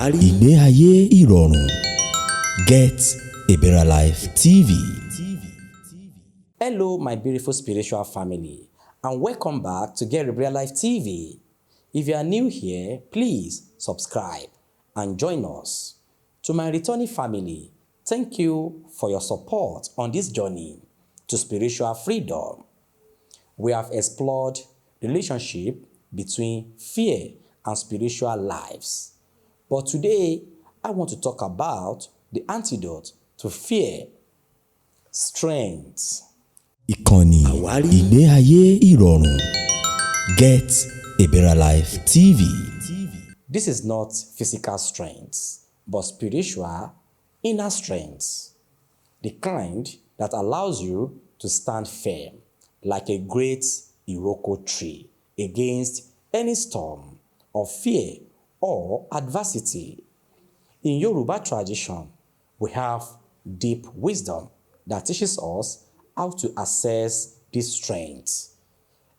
ìgbé ayé ìrọ̀rùn. Get a better life TV. Hello, my beautiful spiritual family, and welcome back to Get a Better Life TV. If you are new here, please subscribe and join us. To my returning family, thank you for your support on this journey to spiritual freedom. We have explored the relationship between fear and spiritual lives. But today, I want to talk about the antidote to fear, strength. Ìkànnì ìgbé ayé ìrọ̀rùn. Get a better life TV. This is not physical strength, but spiritual inner strength. The kind that allows you to stand firm like a great Iroko tree against any storm of fear or adversity. In Yoruba tradition, we have deep wisdom that teaches us how to access this strength,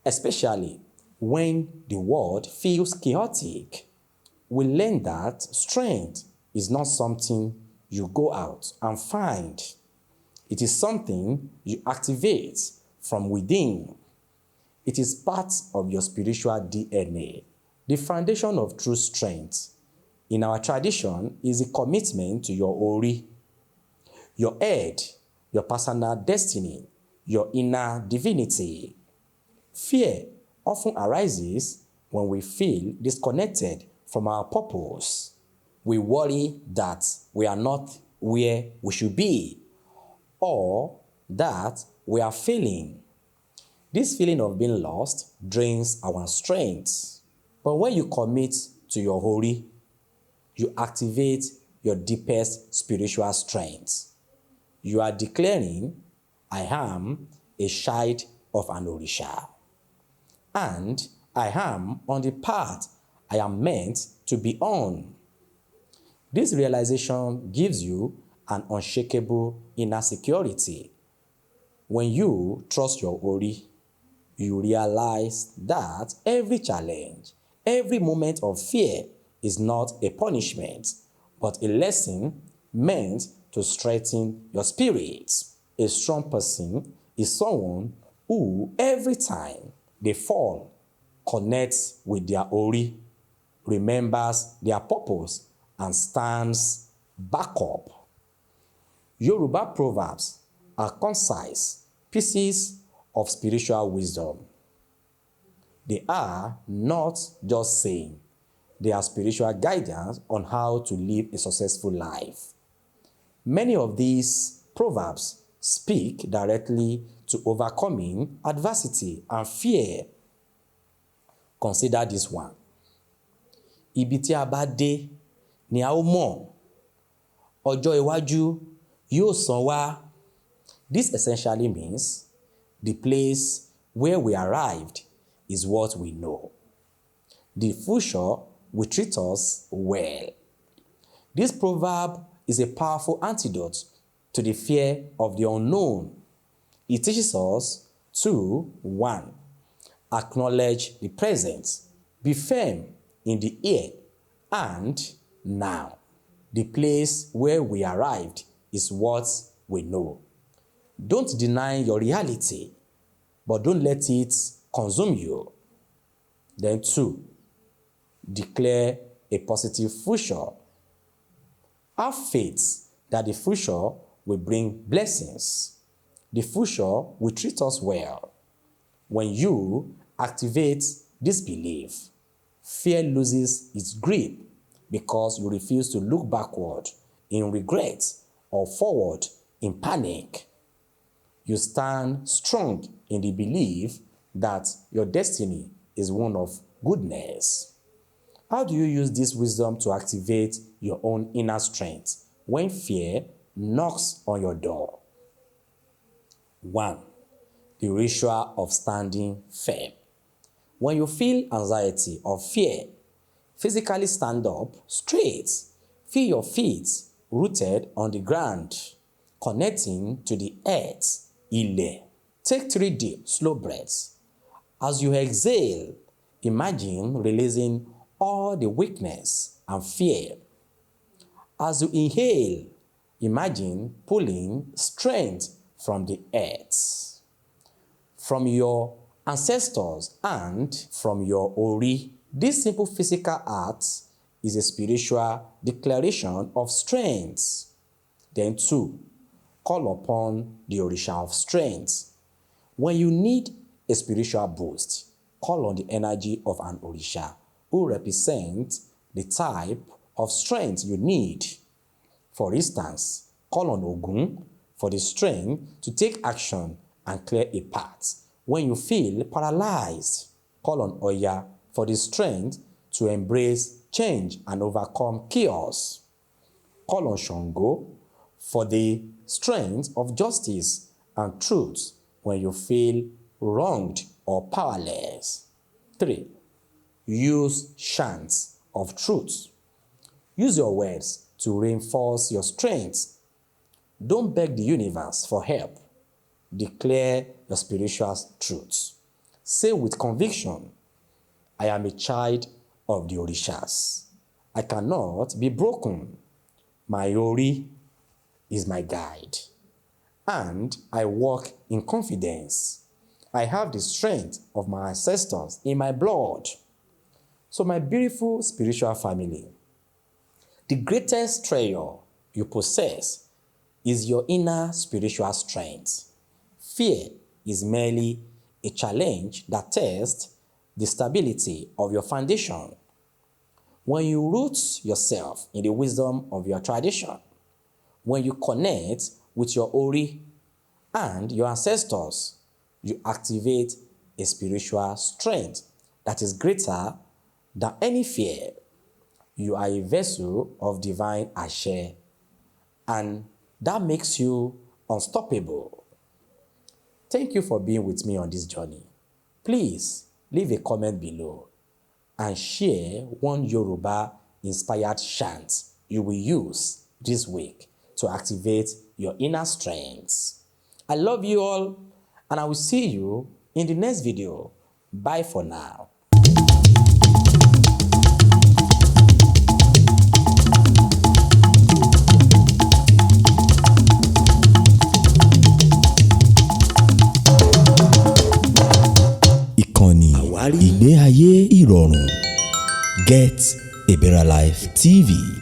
especially when the world feels chaotic. We learn that strength is not something you go out and find. It is something you activate from within. It is part of your spiritual DNA. The foundation of true strength in our tradition is a commitment to your Ori, your head, your personal destiny, your inner divinity. Fear often arises when we feel disconnected from our purpose. We worry that we are not where we should be, or that we are failing. This feeling of being lost drains our strength. But when you commit to your Ori, you activate your deepest spiritual strength. You are declaring, I am a child of an Orisha, and I am on the path I am meant to be on. This realization gives you an unshakable inner security. When you trust your Ori, you realize that every challenge, every moment of fear is not a punishment, but a lesson meant to strengthen your spirit. A strong person is someone who, every time they fall, connects with their Ori, remembers their purpose, and stands back up. Yoruba proverbs are concise pieces of spiritual wisdom. They are not just saying, they are spiritual guidance on how to live a successful life. Many of these proverbs speak directly to overcoming adversity and fear. Consider this one. Ibi tí a bá dé ni a ó mọ̀. Ọjọ́ iwájú yóò san wá. This essentially means the place where we arrived is what we know. The future will treat us well. This proverb is a powerful antidote to the fear of the unknown. It teaches us to 1. Acknowledge the present. Be firm in the here and now. The place where we arrived is what we know. Don't deny your reality, but don't let it consume you. Then 2. Declare a positive future. Have faith that the future will bring blessings. The future will treat us well. When you activate this belief, fear loses its grip because you refuse to look backward in regret or forward in panic. You stand strong in the belief that your destiny is one of goodness. How do you use this wisdom to activate your own inner strength when fear knocks on your door? 1. The ritual of standing firm. When you feel anxiety or fear, physically stand up straight. Feel your feet rooted on the ground, connecting to the earth, Ile. Take 3 deep, slow breaths. As you exhale, imagine releasing all the weakness and fear As you inhale, imagine pulling strength from the earth, from your ancestors, and from your Ori. This simple physical act is a spiritual declaration of strength. Then 2, call upon the Orisha of strength. When you need a spiritual boost, call on the energy of an Orisha who represents the type of strength you need. For instance, call on Ogun for the strength to take action and clear a path. When you feel paralyzed, call on Oya for the strength to embrace change and overcome chaos. Call on Sango for the strength of justice and truth when you feel wronged or powerless. 3, use chants of truth. Use your words to reinforce your strength. Don't beg the universe for help. Declare your spiritual truth. Say with conviction, I am a child of the Orishas. I cannot be broken. My Ori is my guide. And I walk in confidence. I have the strength of my ancestors in my blood. So my beautiful spiritual family, the greatest treasure you possess is your inner spiritual strength. Fear is merely a challenge that tests the stability of your foundation. When you root yourself in the wisdom of your tradition, when you connect with your Ori and your ancestors, you activate a spiritual strength that is greater than any fear. You are a vessel of divine Ashe, and that makes you unstoppable. Thank you for being with me on this journey. Please leave a comment below and share one Yoruba-inspired chant you will use this week to activate your inner strengths. I love you all, and I will see you in the next video. Bye for now. Ìkànnì ìgbé ayé ìrọ̀rùn Get a Better Life TV.